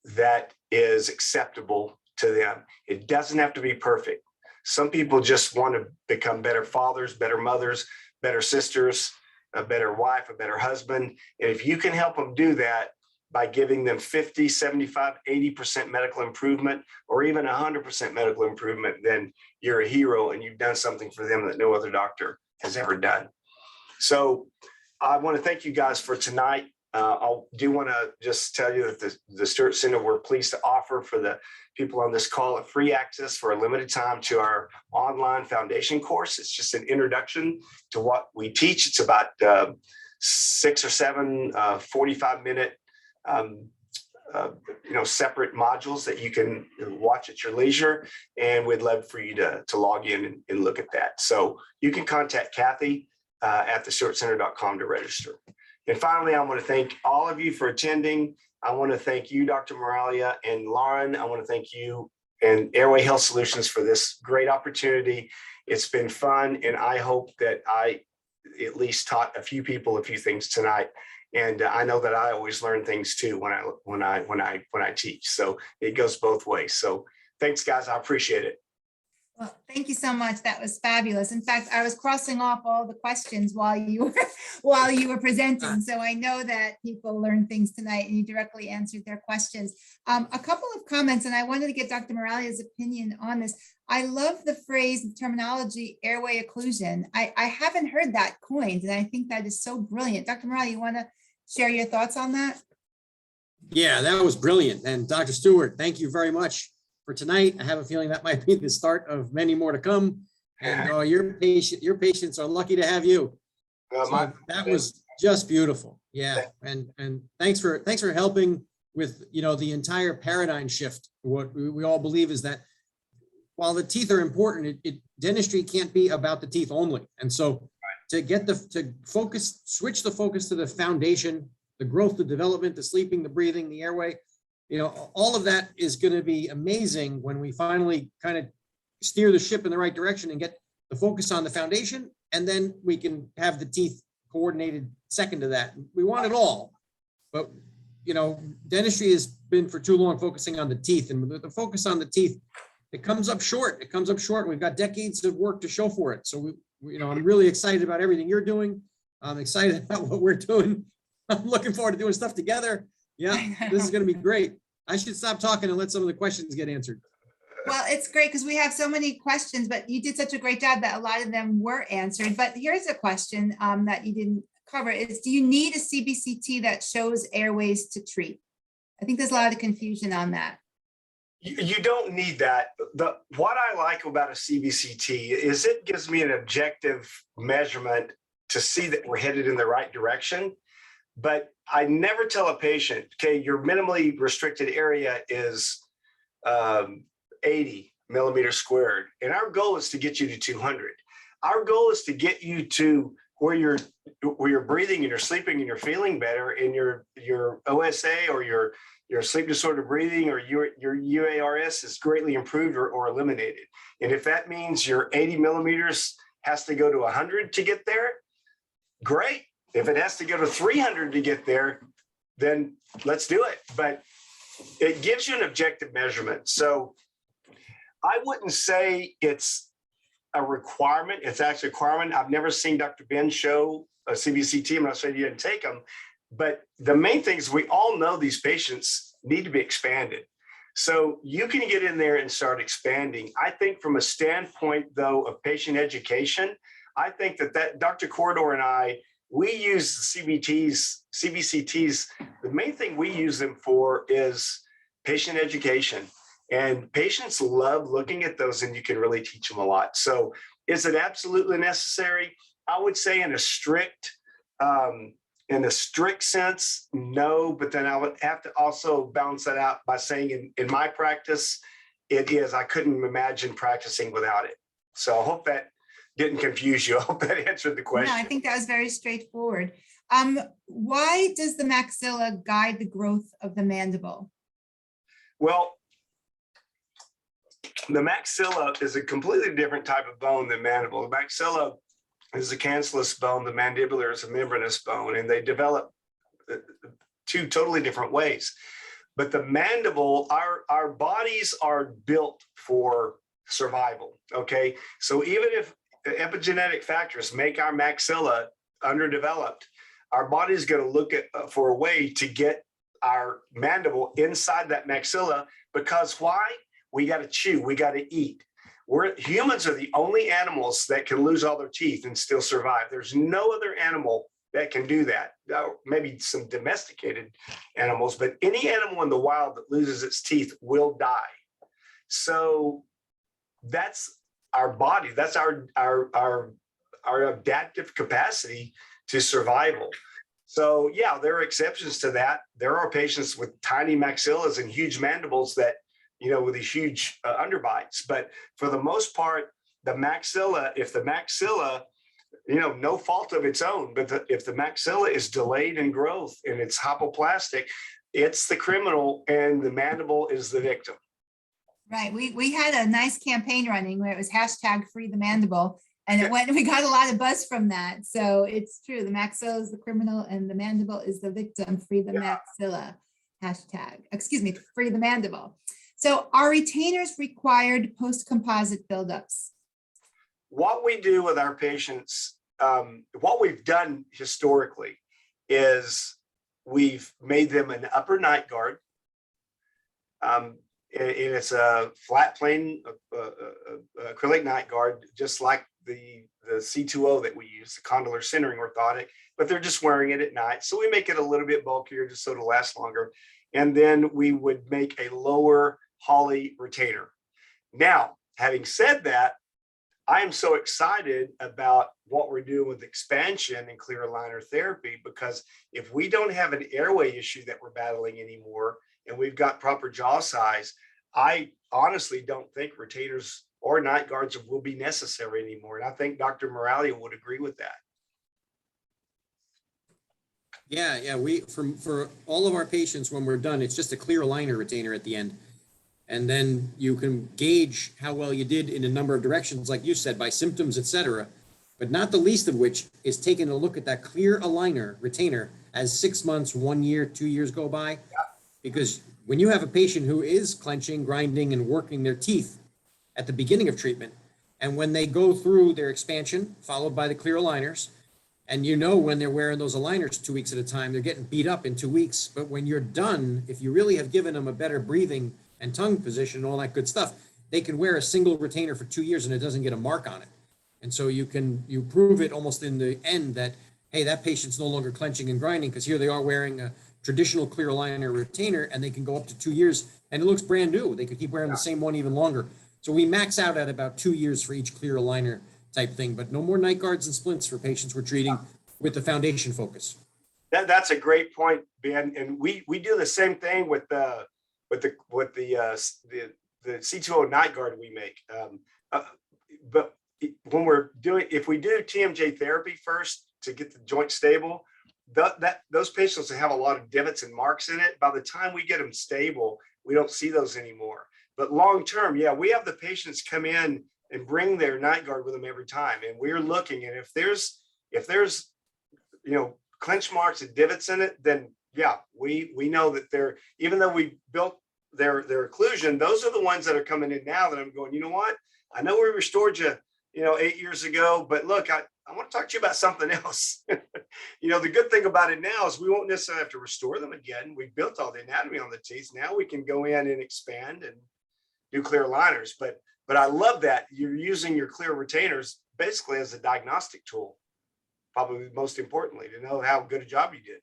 that is acceptable to them. It doesn't have to be perfect. Some people just want to become better fathers, better mothers, better sisters, a better wife, a better husband. And if you can help them do that by giving them 50, 75, 80% medical improvement, or even 100% medical improvement, then you're a hero and you've done something for them that no other doctor has ever done. So I want to thank you guys for tonight. I do want to just tell you that the Stewart Center, we're pleased to offer for the people on this call a free access for a limited time to our online foundation course. It's just an introduction to what we teach. It's about 6 or 7 45-minute separate modules that you can watch at your leisure, and we'd love for you to log in and look at that. So you can contact Kathy at thestuartcenter.com to register. And finally, I want to thank all of you for attending. I want to thank you, Dr. Moralia and Lauren. I want to thank you and Airway Health Solutions for this great opportunity. It's been fun, and I hope that I at least taught a few people a few things tonight. And I know that I always learn things too when I teach. So it goes both ways. So thanks, guys. I appreciate it. Well, thank you so much. That was fabulous. In fact, I was crossing off all the questions while you were presenting. So I know that people learned things tonight and you directly answered their questions. A couple of comments, and I wanted to get Dr. Moralia's opinion on this. I love the phrase, the terminology, airway occlusion. I haven't heard that coined, and I think that is so brilliant. Dr. Moralia, you want to share your thoughts on that? Yeah, that was brilliant. And Dr. Stewart, thank you very much for tonight. I have a feeling that might be the start of many more to come. And your patients are lucky to have you. So that was just beautiful. Yeah. And thanks for helping with, the entire paradigm shift. What we all believe is that while the teeth are important, dentistry can't be about the teeth only. And so to switch the focus to the foundation, the growth, the development, the sleeping, the breathing, the airway, all of that is going to be amazing when we finally kind of steer the ship in the right direction and get the focus on the foundation, and then we can have the teeth coordinated second to that. We want it all, but dentistry has been for too long focusing on the teeth, and the focus on the teeth, it comes up short. We've got decades of work to show for it. So I'm really excited about everything you're doing. I'm excited about what we're doing. I'm looking forward to doing stuff together. Yeah, this is going to be great. I should stop talking and let some of the questions get answered. Well, it's great because we have so many questions, but you did such a great job that a lot of them were answered. But here's a question that you didn't cover is, do you need a Cbct that shows airways to treat? I think there's a lot of confusion on that. You don't need that. What I like about a CBCT is it gives me an objective measurement to see that we're headed in the right direction. But I never tell a patient, okay, your minimally restricted area is 80 millimeters squared, and our goal is to get you to 200. Our goal is to get you to where you're breathing and you're sleeping and you're feeling better, and your OSA or your sleep disorder breathing or your UARS is greatly improved or eliminated. And if that means your 80 millimeters has to go to 100 to get there, great. If it has to go to 300 to get there, then let's do it. But it gives you an objective measurement. So I wouldn't say it's a requirement. It's actually a requirement. I've never seen Dr. Ben show a CBCT. I'm not saying you didn't take them, but the main thing is we all know these patients need to be expanded. So you can get in there and start expanding. I think from a standpoint, though, of patient education, I think that Dr. Corridor and I, we use CBCTs. The main thing we use them for is patient education. And patients love looking at those, and you can really teach them a lot. So is it absolutely necessary? I would say in a strict sense, no, but then I would have to also balance that out by saying in my practice, it is. I couldn't imagine practicing without it. So I hope that didn't confuse you. I hope that answered the question. No, I think that was very straightforward. Why does the maxilla guide the growth of the mandible? Well, the maxilla is a completely different type of bone than mandible. The maxilla is a cancellous bone. The mandibular is a membranous bone, and they develop two totally different ways. But the mandible, our bodies are built for survival, okay? So even if epigenetic factors make our maxilla underdeveloped, our body's going to look for a way to get our mandible inside that maxilla, because why? We got to chew, we got to eat. Humans are the only animals that can lose all their teeth and still survive. There's no other animal that can do that. Maybe some domesticated animals, but any animal in the wild that loses its teeth will die. So that's our body. That's our adaptive capacity to survival. So yeah, there are exceptions to that. There are patients with tiny maxillas and huge mandibles that, with these huge underbites. But for the most part, the maxilla, if the maxilla, no fault of its own, but if the maxilla is delayed in growth and it's hypoplastic, it's the criminal and the mandible is the victim. Right. We had a nice campaign running where it was #FreeTheMandible, and we got a lot of buzz from that. So it's true. The maxilla is the criminal and the mandible is the victim. Free the maxilla. Free the mandible. So are retainers required post-composite buildups? What we do with our patients, what we've done historically is we've made them an upper night guard. And it's a flat plane acrylic night guard, just like the C2O that we use, the condylar centering orthotic, but they're just wearing it at night. So we make it a little bit bulkier just so it'll last longer. And then we would make a lower Holly retainer. Now, having said that, I am so excited about what we're doing with expansion and clear aligner therapy, because if we don't have an airway issue that we're battling anymore, and we've got proper jaw size, I honestly don't think retainers or night guards will be necessary anymore. And I think Dr. Moralia would agree with that. Yeah, for all of our patients, when we're done, it's just a clear aligner retainer at the end. And then you can gauge how well you did in a number of directions, like you said, by symptoms, etc. But not the least of which is taking a look at that clear aligner retainer as 6 months, 1 year, 2 years go by. Because when you have a patient who is clenching, grinding, and working their teeth at the beginning of treatment, and when they go through their expansion, followed by the clear aligners, and when they're wearing those aligners 2 weeks at a time, they're getting beat up in 2 weeks. But when you're done, if you really have given them a better breathing and tongue position and all that good stuff, they can wear a single retainer for 2 years and it doesn't get a mark on it. And so you prove it almost in the end that, hey, that patient's no longer clenching and grinding, because here they are wearing a traditional clear aligner retainer, and they can go up to 2 years, and it looks brand new. They could keep wearing the same one even longer. So we max out at about 2 years for each clear aligner type thing, but no more night guards and splints for patients we're treating with the foundation focus. That's a great point, Ben. And we do the same thing with the C2O night guard we make. But when if we do TMJ therapy first to get the joint stable, those patients that have a lot of divots and marks in it, by the time we get them stable, we don't see those anymore. But long term, yeah, we have the patients come in and bring their night guard with them every time, and we're looking. And if there's clench marks and divots in it, then yeah, we know that even though we built their occlusion, those are the ones that are coming in now that I'm going, you know what? I know we restored you, 8 years ago, but look, I want to talk to you about something else. The good thing about it now is we won't necessarily have to restore them again. We built all the anatomy on the teeth. Now we can go in and expand and do clear aligners. But I love that you're using your clear retainers basically as a diagnostic tool, probably most importantly, to know how good a job you did.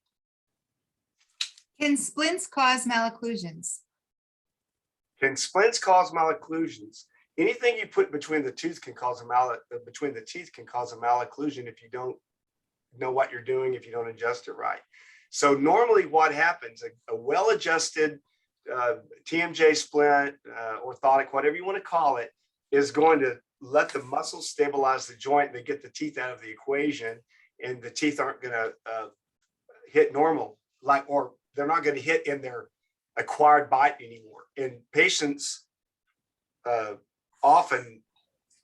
Can splints cause malocclusions? Can splints cause malocclusions? Anything you put between the teeth can cause a malocclusion if you don't know what you're doing, if you don't adjust it right. So normally what happens, a well-adjusted TMJ splint, orthotic, whatever you want to call it, is going to let the muscles stabilize the joint. They get the teeth out of the equation, and the teeth aren't going to hit normal, or they're not going to hit in their acquired bite anymore. And patients often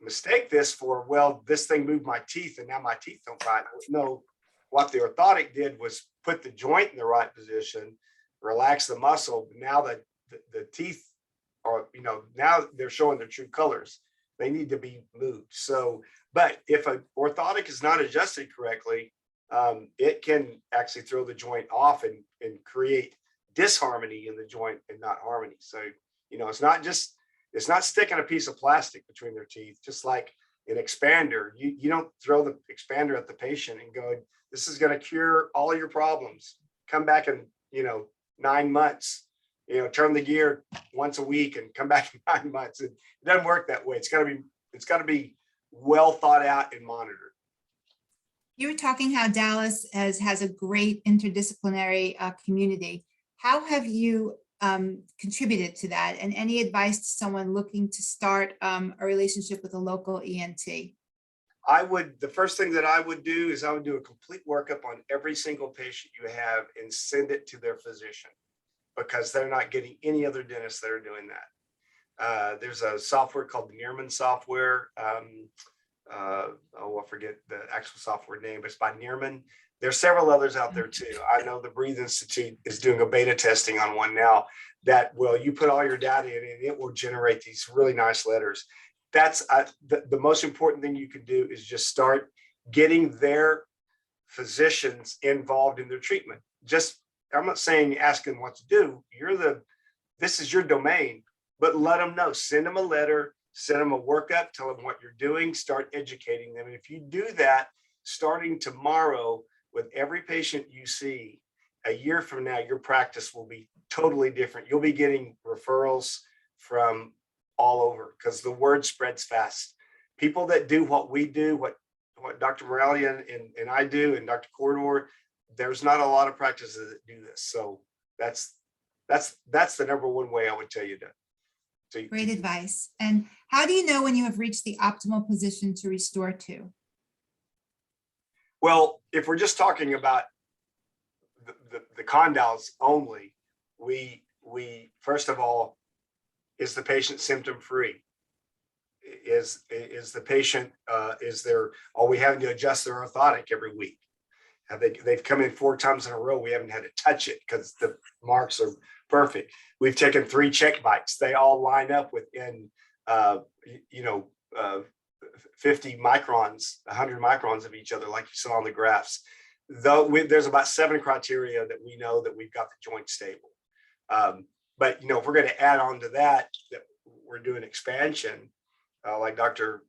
mistake this for, well, this thing moved my teeth and now my teeth don't bite. No, what the orthotic did was put the joint in the right position, relax the muscle. Now that the teeth are, now they're showing their true colors. They need to be moved. So, but if an orthotic is not adjusted correctly, it can actually throw the joint off and create disharmony in the joint and not harmony. So, it's not sticking a piece of plastic between their teeth, just like an expander. You don't throw the expander at the patient and go, this is going to cure all your problems. Come back in, 9 months, turn the gear once a week and come back in 9 months. It doesn't work that way. It's got to be well thought out and monitored. You were talking how Dallas has a great interdisciplinary community. How have you contributed to that, and any advice to someone looking to start a relationship with a local ENT? The first thing that I would do is I would do a complete workup on every single patient you have and send it to their physician, because they're not getting any other dentists that are doing that. There's a software called the Nearman software. I forget the actual software name, but it's by Nearman. There's several others out there too. I know the Breathe Institute is doing a beta testing on one now that you put all your data in and it will generate these really nice letters. That's the most important thing you can do is just start getting their physicians involved in their treatment. I'm not saying ask them what to do. This is your domain, but let them know. Send them a letter, send them a workup, tell them what you're doing, start educating them. And if you do that, starting tomorrow, with every patient you see, a year from now, your practice will be totally different. You'll be getting referrals from all over because the word spreads fast. People that do what we do, what Dr. Morelli and I do, and Dr. Corridor, there's not a lot of practices that do this. So that's the number one way I would tell you to. Great advice. And how do you know when you have reached the optimal position to restore to? Well, if we're just talking about the condyles only, we first of all, is the patient symptom free? Is the patient are we having to adjust their orthotic every week? They've come in 4 times in a row. We haven't had to touch it because the marks are perfect. We've taken 3 check bites. They all line up within 50 microns, 100 microns of each other, like you saw on the graphs. Though there's about 7 criteria that we know that we've got the joint stable. But if we're going to add on to that we're doing expansion, like Dr.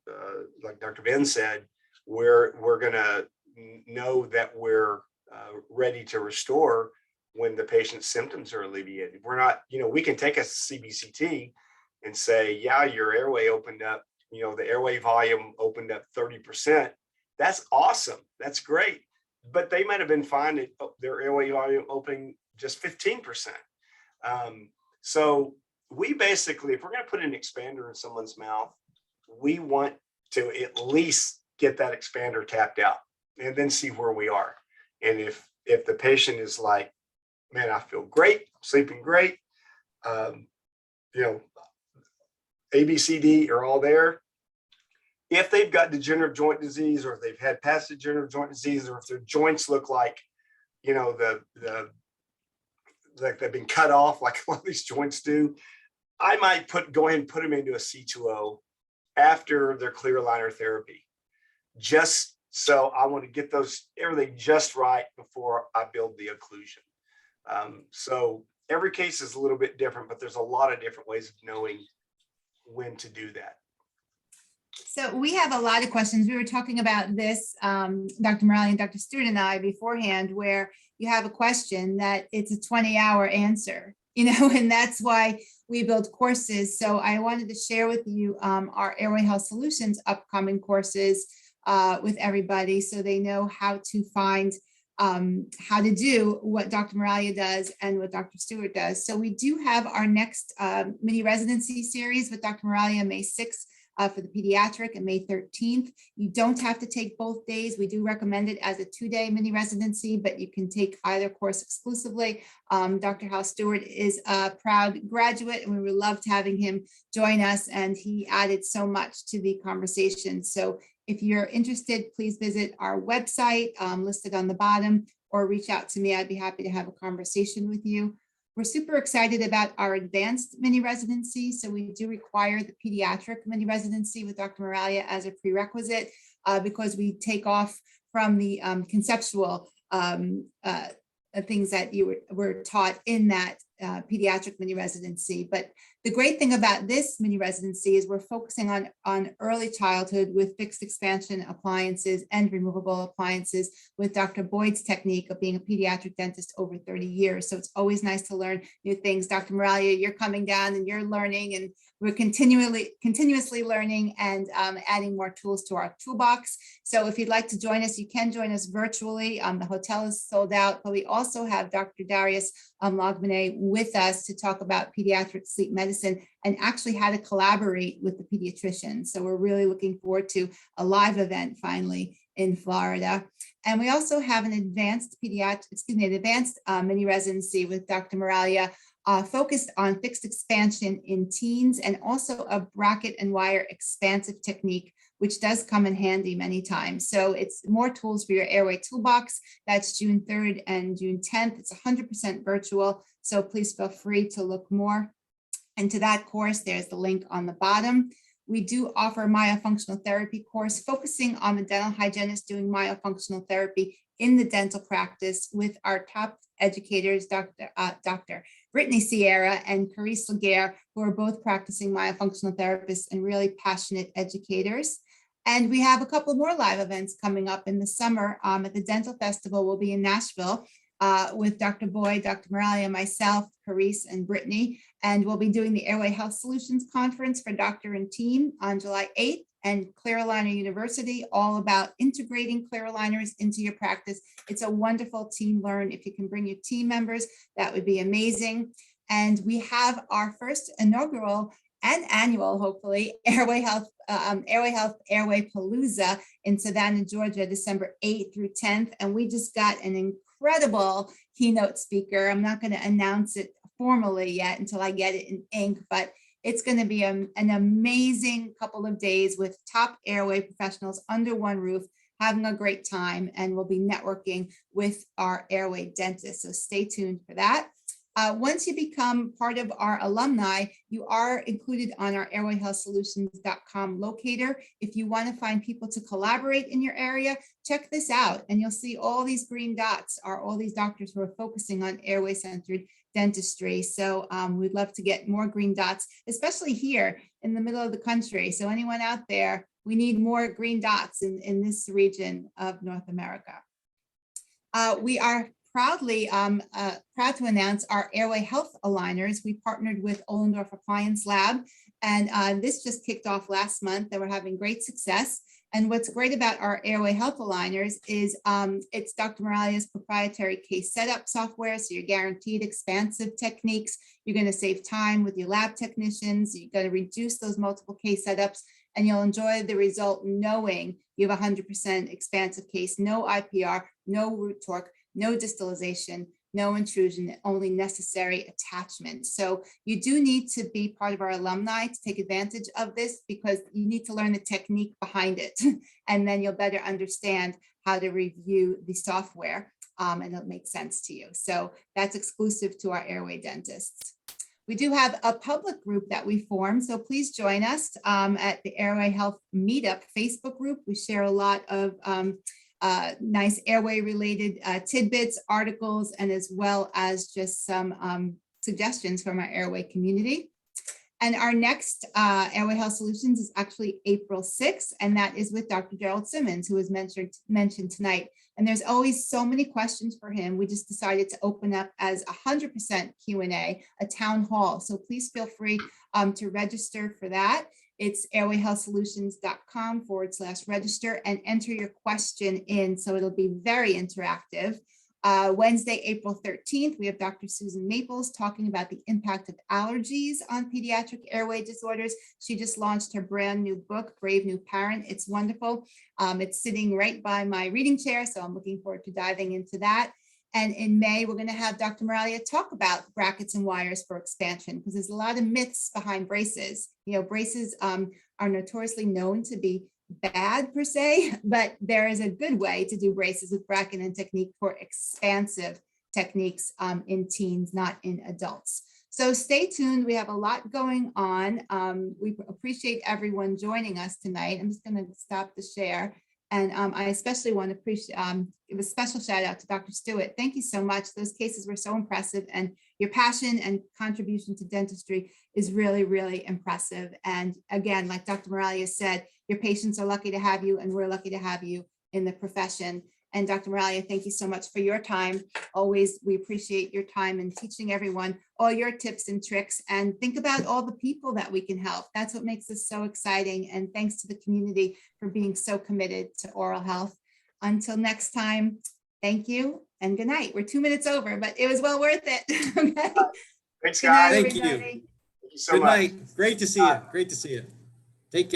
Ben said, we're going to know that we're ready to restore when the patient's symptoms are alleviated. We're not, we can take a CBCT and say, yeah, your airway opened up, the airway volume opened up 30%. That's awesome. That's great. But they might have been fine at their airway volume opening just 15%. So we basically, if we're going to put an expander in someone's mouth, we want to at least get that expander tapped out and then see where we are. And if the patient is like, man, I feel great, sleeping great, A, B, C, D are all there. If they've got degenerative joint disease, or if they've had past degenerative joint disease, or if their joints look like, like they've been cut off, like a lot of these joints do, I might go ahead and put them into a C2O after their clear aligner therapy. Just so I want to get everything just right before I build the occlusion. So every case is a little bit different, but there's a lot of different ways of knowing when to do that. So we have a lot of questions. We were talking about this, Dr. Morale and Dr. Stewart and I beforehand, where you have a question that it's a 20-hour answer, and that's why we build courses. So I wanted to share with you our Airway Health Solutions upcoming courses with everybody, so they know how to find how to do what Dr. Moralia does and what Dr. Stewart does. So we do have our next mini residency series with Dr. Moralia May 6th. For the pediatric and May 13th. You don't have to take both days. We do recommend it as a 2-day mini residency, but you can take either course exclusively. Dr. Hal Stewart is a proud graduate, and we would love having him join us, and he added so much to the conversation. So if you're interested, please visit our website listed on the bottom, or reach out to me. I'd be happy to have a conversation with you. We're super excited about our advanced mini residency. So we do require the pediatric mini residency with Dr. Moralia as a prerequisite because we take off from the conceptual things that you were taught in that pediatric mini residency. But the great thing about this mini residency is we're focusing on early childhood with fixed expansion appliances and removable appliances with Dr. Boyd's technique of being a pediatric dentist over 30 years. So it's always nice to learn new things. Dr. Moralia, you're coming down and you're learning, and we're continuously learning and adding more tools to our toolbox. So if you'd like to join us, you can join us virtually. The hotel is sold out, but we also have Dr. Darius Logmanet with us to talk about pediatric sleep medicine and actually how to collaborate with the pediatrician. So we're really looking forward to a live event finally in Florida. And we also have an advanced mini residency with Dr. Moralia focused on fixed expansion in teens, and also a bracket and wire expansive technique, which does come in handy many times. So it's more tools for your airway toolbox. That's June 3rd and June 10th. It's 100% virtual. So please feel free to look more into that course. There's the link on the bottom. We do offer a myofunctional therapy course focusing on the dental hygienist doing myofunctional therapy in the dental practice with our top educators, Dr. Brittany Sierra and Carice Laguerre, who are both practicing myofunctional therapists and really passionate educators. And we have a couple more live events coming up in the summer at the Dental Festival. We'll be in Nashville with Dr. Boyd, Dr. Moralia, myself, Carice, and Brittany. And we'll be doing the Airway Health Solutions Conference for Doctor and Team on July 8th, and Clear Aligner University, all about integrating clear aligners into your practice. It's a wonderful team learn. If you can bring your team members, that would be amazing. And we have our first inaugural and annual, hopefully, Airway Airway Palooza in Savannah, Georgia, December 8th through 10th. And we just got an incredible keynote speaker. I'm not going to announce it formally yet until I get it in ink, but it's going to be an amazing couple of days with top airway professionals under one roof, having a great time, and we'll be networking with our airway dentists. So stay tuned for that. Once you become part of our alumni, you are included on our airwayhealthsolutions.com locator. If you want to find people to collaborate in your area, check this out, and you'll see all these green dots are all these doctors who are focusing on airway-centered dentistry. So we'd love to get more green dots, especially here in the middle of the country. So anyone out there, we need more green dots in this region of North America. We are proud to announce our Airway Health Aligners. We partnered with Ollendorf Appliance Lab, and this just kicked off last month, and we're having great success. And what's great about our Airway Health Aligners is it's Dr. Moralia's proprietary case setup software, so you're guaranteed expansive techniques. You're going to save time with your lab technicians. You're going to reduce those multiple case setups, and you'll enjoy the result knowing you have 100% expansive case, no IPR, no root torque, no distalization, no intrusion, only necessary attachments. So you do need to be part of our alumni to take advantage of this, because you need to learn the technique behind it, and then you'll better understand how to review the software, and it'll make sense to you. So that's exclusive to our airway dentists. We do have a public group that we formed, so please join us at the Airway Health Meetup Facebook group. We share a lot of nice airway related tidbits, articles, and as well as just some suggestions from our airway community. And our next Airway Health Solutions is actually April 6th, and that is with Dr. Gerald Simmons, who was mentioned tonight. And there's always so many questions for him. We just decided to open up as 100% Q&A, a town hall. So please feel free to register for that. It's airwayhealthsolutions.com/register and enter your question in. So it'll be very interactive. Wednesday, April 13th, we have Dr. Susan Maples talking about the impact of allergies on pediatric airway disorders. She just launched her brand new book, Brave New Parent. It's wonderful. It's sitting right by my reading chair, so I'm looking forward to diving into that. And in May, we're going to have Dr. Moralia talk about brackets and wires for expansion, because there's a lot of myths behind braces. You know, braces are notoriously known to be bad per se, but there is a good way to do braces with bracket and technique for expansive techniques in teens, not in adults. So stay tuned. We have a lot going on. We appreciate everyone joining us tonight. I'm just going to stop the share. And I especially want to give a special shout out to Dr. Stewart. Thank you so much. Those cases were so impressive, and your passion and contribution to dentistry is really, really impressive. And again, like Dr. Moralia said, your patients are lucky to have you, and we're lucky to have you in the profession. And Dr. Moralia, thank you so much for your time. Always, we appreciate your time in teaching everyone all your tips and tricks, and think about all the people that we can help. That's what makes this so exciting. And thanks to the community for being so committed to oral health. Until next time, thank you and good night. We're 2 minutes over, but it was well worth it. Okay. Thanks, Good night, guys. Thank you. everybody. Thank you so Good much. night. Great to see you. Great to see you.